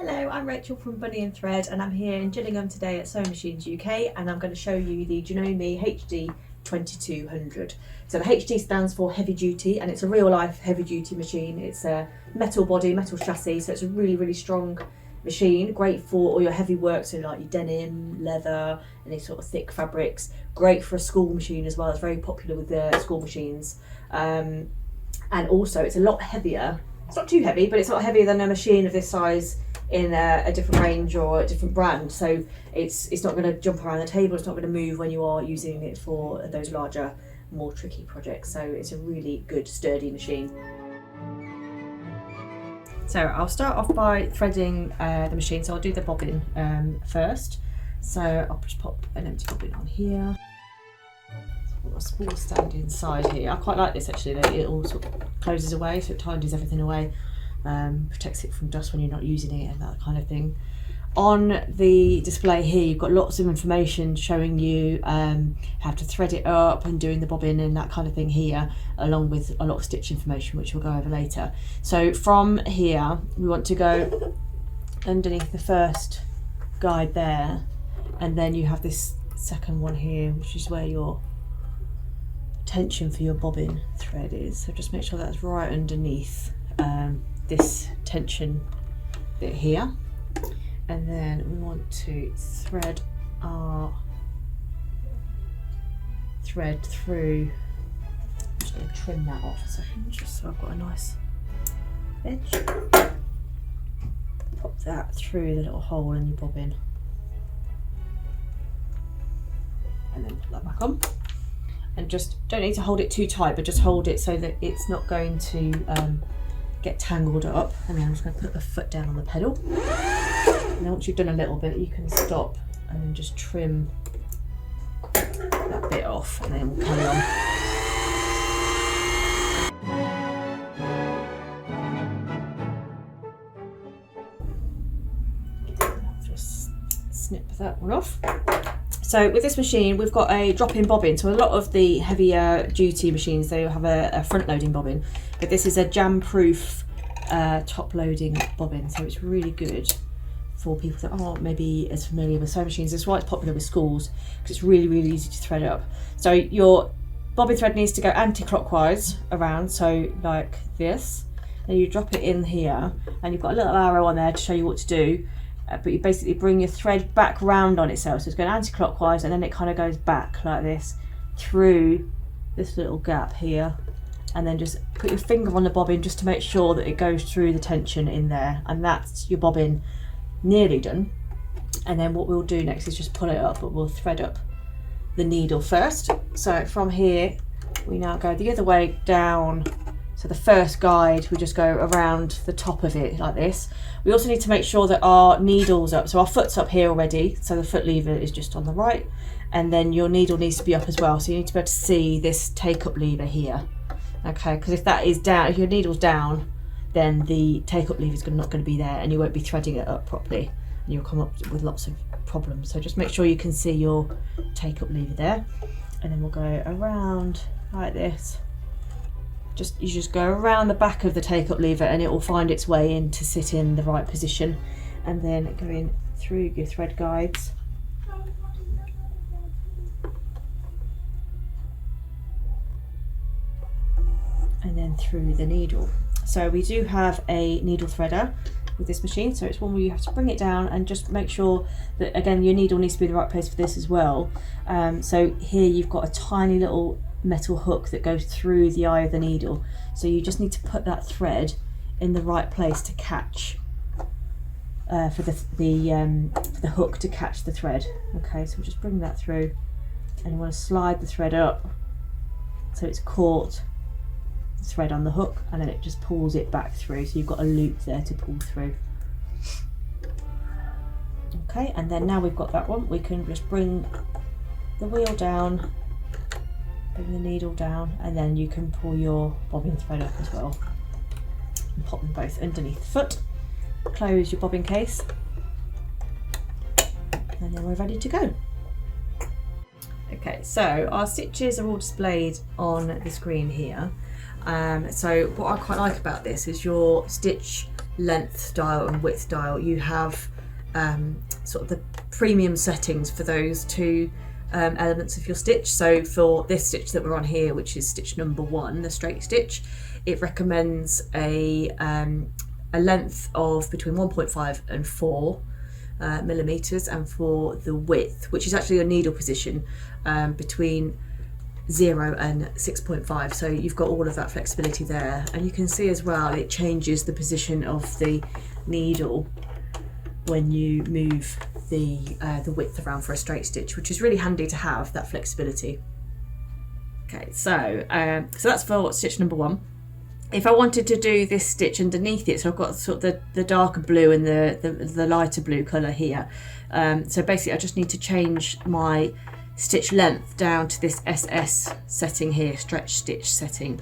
Hello, I'm Rachel from Bunny and Thread, and I'm here in Gillingham today at Sewing Machines UK, and I'm going to show you the Janome HD2200. So the HD stands for heavy duty, and it's a real life heavy duty machine. It's a metal body, metal chassis, so it's a really strong machine. Great for all your heavy work, so like your denim, leather, any sort of thick fabrics. Great for a school machine as well. It's very popular with the school machines, and also it's a lot heavier. It's not too heavy, but it's a lot heavier than a machine of this size in a different range or a different brand. So it's not going to jump around the table, it's not going to move when you are using it for those larger, more tricky projects. So it's a really good, sturdy machine. So I'll start off by threading the machine. So I'll do the bobbin first. So I'll just pop an empty bobbin on here. A spool stand inside here. I quite like this actually, that it all sort of closes away, so it tidies everything away, protects it from dust when you're not using it and that kind of thing. On the display here you've got lots of information showing you how to thread it up and doing the bobbin and that kind of thing here, along with a lot of stitch information which we'll go over later. So from here we want to go underneath the first guide there, and then you have this second one here, which is where your tension for your bobbin thread is. So just make sure that's right underneath this tension bit here, and then we want to thread our thread through. I'm just going to trim that off a second just so I've got a nice edge. Pop that through the little hole in your bobbin and then put that back on. And just don't need to hold it too tight, but just hold it so that it's not going to get tangled up. And then I'm just going to put the foot down on the pedal. And then once you've done a little bit, you can stop and then just trim that bit off, and then we'll carry on. Just snip that one off. So with this machine, we've got a drop-in bobbin. So a lot of the heavier duty machines, they have a front-loading bobbin, but this is a jam-proof top-loading bobbin. So it's really good for people that aren't maybe as familiar with sewing machines. That's why it's popular with schools, because it's really easy to thread up. So your bobbin thread needs to go anti-clockwise around, so like this. Then you drop it in here, and you've got a little arrow on there to show you what to do. But you basically bring your thread back round on itself, so it's going anti-clockwise, and then it kind of goes back like this through this little gap here, and then just put your finger on the bobbin just to make sure that it goes through the tension in there, and that's your bobbin nearly done. And then what we'll do next is just pull it up, but we'll thread up the needle first. So from here we now go the other way down. So the first guide, we just go around the top of it like this. We also need to make sure that our needle's up. So our foot's up here already, so the foot lever is just on the right, and then your needle needs to be up as well. So you need to be able to see this take-up lever here. Okay, because if that is down, if your needle's down, then the take-up lever is not going to be there, and you won't be threading it up properly, and you'll come up with lots of problems. So just make sure you can see your take-up lever there, and then we'll go around like this. You just go around the back of the take-up lever, and it will find its way in to sit in the right position, and then go in through your thread guides. And then through the needle. So we do have a needle threader with this machine, so it's one where you have to bring it down and just make sure that, again, your needle needs to be in the right place for this as well. So here you've got a tiny little metal hook that goes through the eye of the needle, so you just need to put that thread in the right place to catch for the hook to catch the thread. Okay, so we'll just bring that through, and you want to slide the thread up so it's caught the thread on the hook, and then it just pulls it back through, so you've got a loop there to pull through. Okay, and then now we've got that one, we can just bring the wheel down, bring the needle down, and then you can pull your bobbin thread up as well and pop them both underneath the foot. Close your bobbin case, and then we're ready to go. Okay, so our stitches are all displayed on the screen here. So what I quite like about this is your stitch length dial and width dial, you have sort of the premium settings for those two elements of your stitch. So for this stitch that we're on here, which is stitch number 1, the straight stitch, it recommends a length of between 1.5 and 4 millimeters, and for the width, which is actually your needle position, between 0 and 6.5. So you've got all of that flexibility there, and you can see as well it changes the position of the needle when you move the width around for a straight stitch, which is really handy to have that flexibility. Okay, so that's for stitch number 1. If I wanted to do this stitch underneath it, so I've got sort of the darker blue and the lighter blue colour here. So basically I just need to change my stitch length down to this SS setting here, stretch stitch setting.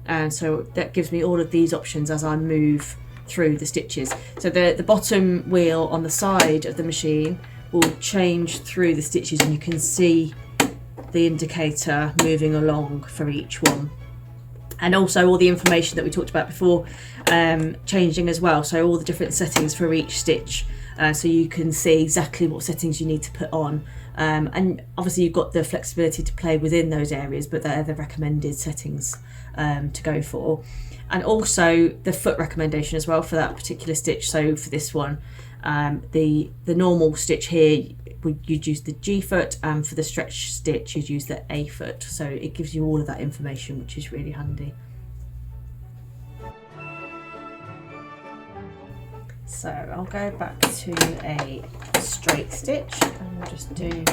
And so that gives me all of these options as I move through the stitches. So the bottom wheel on the side of the machine will change through the stitches, and you can see the indicator moving along for each one. And also all the information that we talked about before changing as well. So all the different settings for each stitch, so you can see exactly what settings you need to put on. And obviously you've got the flexibility to play within those areas, but they're the recommended settings to go for. And also the foot recommendation as well for that particular stitch. So for this one, the normal stitch here, you'd use the G foot, and for the stretch stitch you'd use the A foot. So it gives you all of that information, which is really handy. So I'll go back to a straight stitch and we'll just do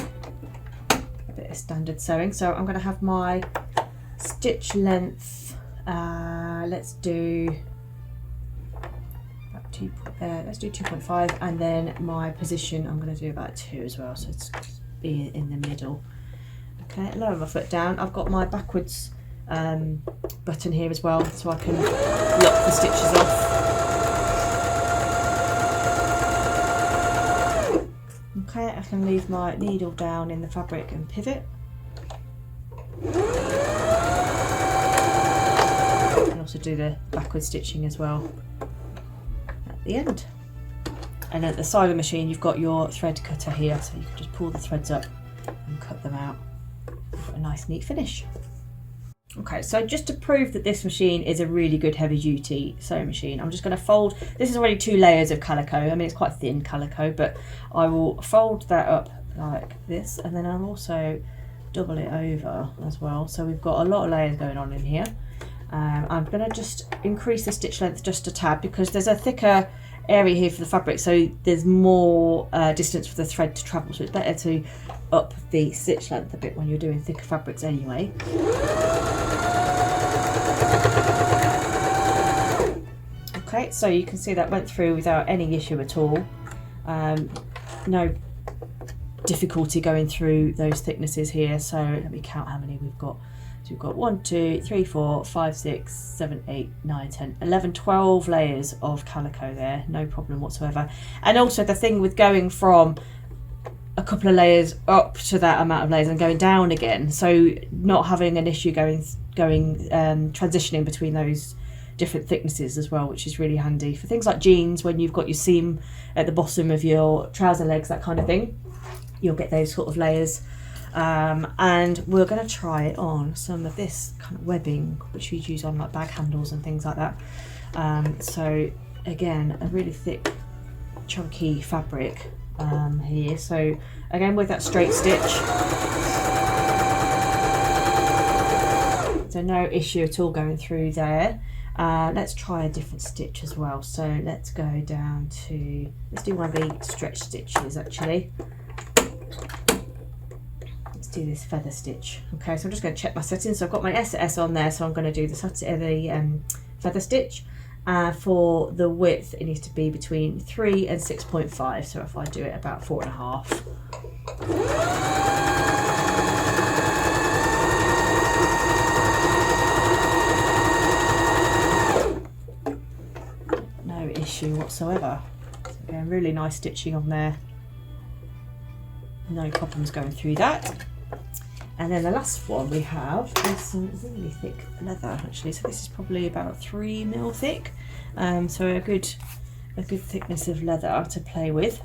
a bit of standard sewing. So I'm going to have my stitch length, let's do 2.5, and then my position I'm going to do about 2 as well, so it's be in the middle. Okay, lower my foot down. I've got my backwards button here as well, so I can lock the stitches off. Okay, I can leave my needle down in the fabric and pivot. I can also do the backward stitching as well at the end. And at the side of the machine you've got your thread cutter here, so you can just pull the threads up and cut them out for a nice neat finish. Okay, so just to prove that this machine is a really good heavy duty sewing machine, I'm just going to fold, this is already 2 layers of calico. I mean, it's quite thin calico, but I will fold that up like this, and then I'll also double it over as well. So we've got a lot of layers going on in here. I'm going to just increase the stitch length just a tad, because there's a thicker area here for the fabric, so there's more distance for the thread to travel, so it's better to up the stitch length a bit when you're doing thicker fabrics anyway. Okay, so you can see that went through without any issue at all. No difficulty going through those thicknesses here. So let me count how many we've got. So we've got 1, 2, 3, 4, 5, 6, 7, 8, 9, 10, 11, 12 layers of calico there, no problem whatsoever. And also the thing with going from a couple of layers up to that amount of layers and going down again, so not having an issue transitioning between those different thicknesses as well, which is really handy for things like jeans, when you've got your seam at the bottom of your trouser legs, that kind of thing. You'll get those sort of layers. And we're going to try it on some of this kind of webbing, which we use on like bag handles and things like that. So again, a really thick chunky fabric here. So again, with that straight stitch, so no issue at all going through there. Let's try a different stitch as well. So let's go down to, let's do one of the stretch stitches actually. Let's do this feather stitch. Okay, so I'm just going to check my settings. So I've got my SS on there, so I'm going to do the feather stitch. For the width, it needs to be between 3 and 6.5. So if I do it about 4.5. No issue whatsoever. So again, really nice stitching on there. No problems going through that. And then the last one we have is some really thick leather actually. So this is probably about 3 mil thick. So a good a good thickness of leather to play with.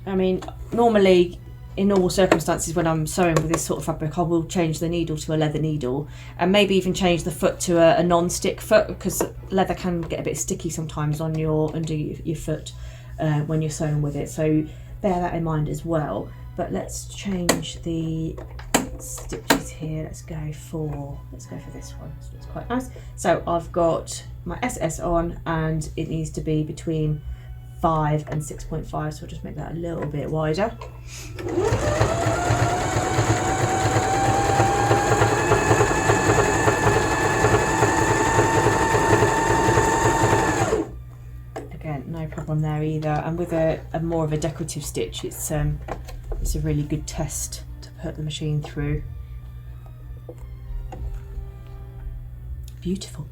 I mean, normally in normal circumstances when I'm sewing with this sort of fabric, I will change the needle to a leather needle and maybe even change the foot to a non-stick foot, because leather can get a bit sticky sometimes on under your foot when you're sewing with it. So bear that in mind as well. But let's change the stitches here. Let's go for this one. So it's quite nice. So I've got my SS on and it needs to be between 5 and 6.5, so I'll just make that a little bit wider. Again, no problem there either. And with a more of a decorative stitch, it's a really good test to put the machine through. Beautiful.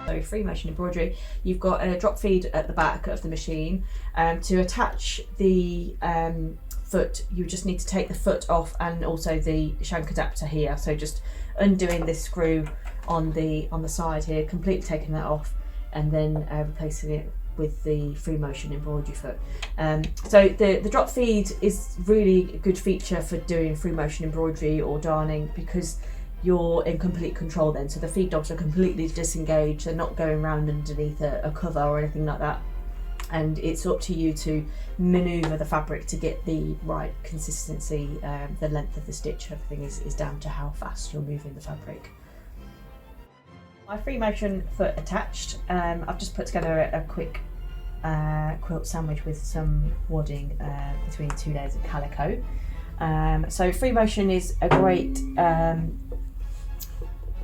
So free motion embroidery, you've got a drop feed at the back of the machine. To attach the foot, you just need to take the foot off and also the shank adapter here. So just undoing this screw on the side here, completely taking that off, and then replacing it with the free motion embroidery foot. So the drop feed is really a good feature for doing free motion embroidery or darning, because you're in complete control then. So the feed dogs are completely disengaged, they're not going around underneath a cover or anything like that, and it's up to you to manoeuvre the fabric to get the right consistency. The length of the stitch, everything is down to how fast you're moving the fabric. My free motion foot attached, I've just put together a quick quilt sandwich with some wadding between 2 layers of calico. So free motion is a great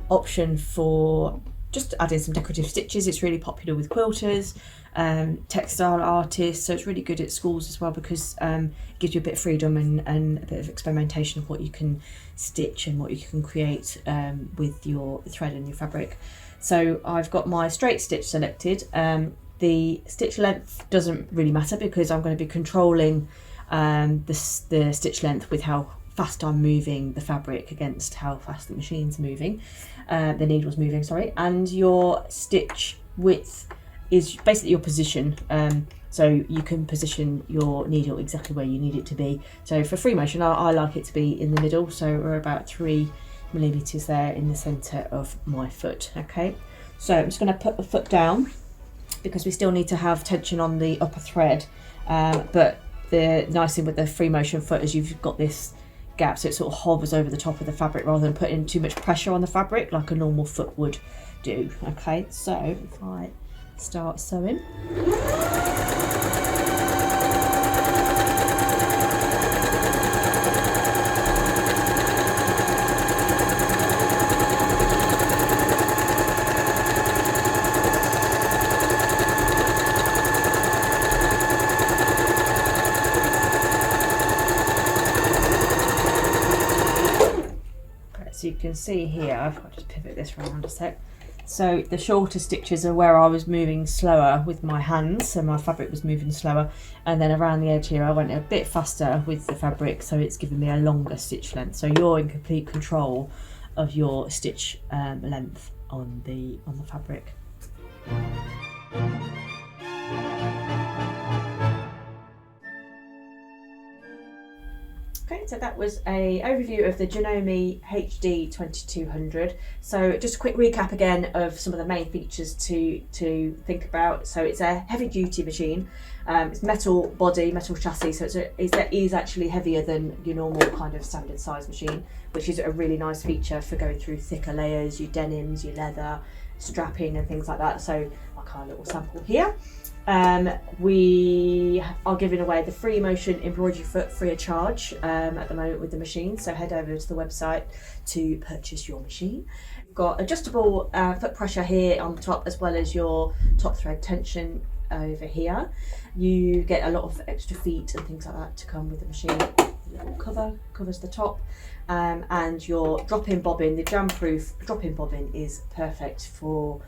option for just adding some decorative stitches. It's really popular with quilters, textile artists, so it's really good at schools as well, because it gives you a bit of freedom and a bit of experimentation of what you can stitch and what you can create with your thread and your fabric. So I've got my straight stitch selected. The stitch length doesn't really matter, because I'm going to be controlling the stitch length with how fast I'm moving the fabric against how fast the machine's moving, the needle's moving, sorry. And your stitch width is basically your position, so you can position your needle exactly where you need it to be. So for free motion, I like it to be in the middle, so we're about 3 millimeters there in the center of my foot. Okay, so I'm just going to put the foot down, because we still need to have tension on the upper thread, but the nice thing with the free motion foot is you've got this gap, so it sort of hovers over the top of the fabric rather than putting too much pressure on the fabric like a normal foot would do. Okay, so if I start sewing. So you can see here, I've got to just pivot this around a sec. So the shorter stitches are where I was moving slower with my hands, so my fabric was moving slower, and then around the edge here I went a bit faster with the fabric, so it's giving me a longer stitch length. So you're in complete control of your stitch length on the fabric. Okay, so that was an overview of the Janome HD2200. So just a quick recap again of some of the main features to think about. So it's a heavy duty machine. It's metal body, metal chassis, so it is actually heavier than your normal kind of standard size machine, which is a really nice feature for going through thicker layers, your denims, your leather, strapping and things like that. So like our little sample here. We are giving away the free motion embroidery foot free of charge at the moment with the machine, so head over to the website to purchase your machine. We've got adjustable foot pressure here on the top, as well as your top thread tension over here. You get a lot of extra feet and things like that to come with the machine. The little cover covers the top, and your drop-in bobbin, the jam-proof drop-in bobbin, is perfect for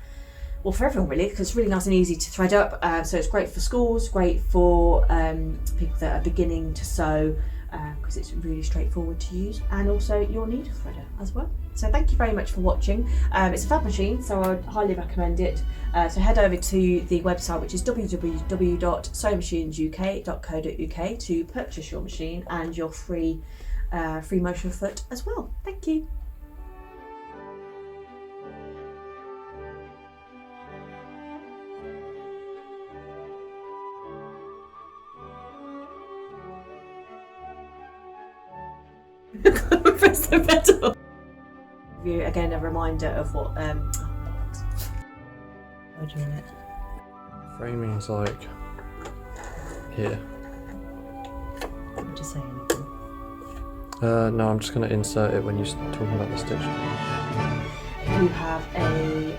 everyone really, because it's really nice and easy to thread up. So it's great for schools, great for people that are beginning to sew, because it's really straightforward to use, and also your needle threader as well. So thank you very much for watching. It's a fab machine, so I would highly recommend it. So head over to the website, which is www.sewmachinesuk.co.uk, to purchase your machine and your free motion foot as well. Thank you. Press the pedal. Again, a reminder of what we're doing it. Framing is like here. Would you say anything? No, I'm just going to insert it when you're talking about the stitch. You have a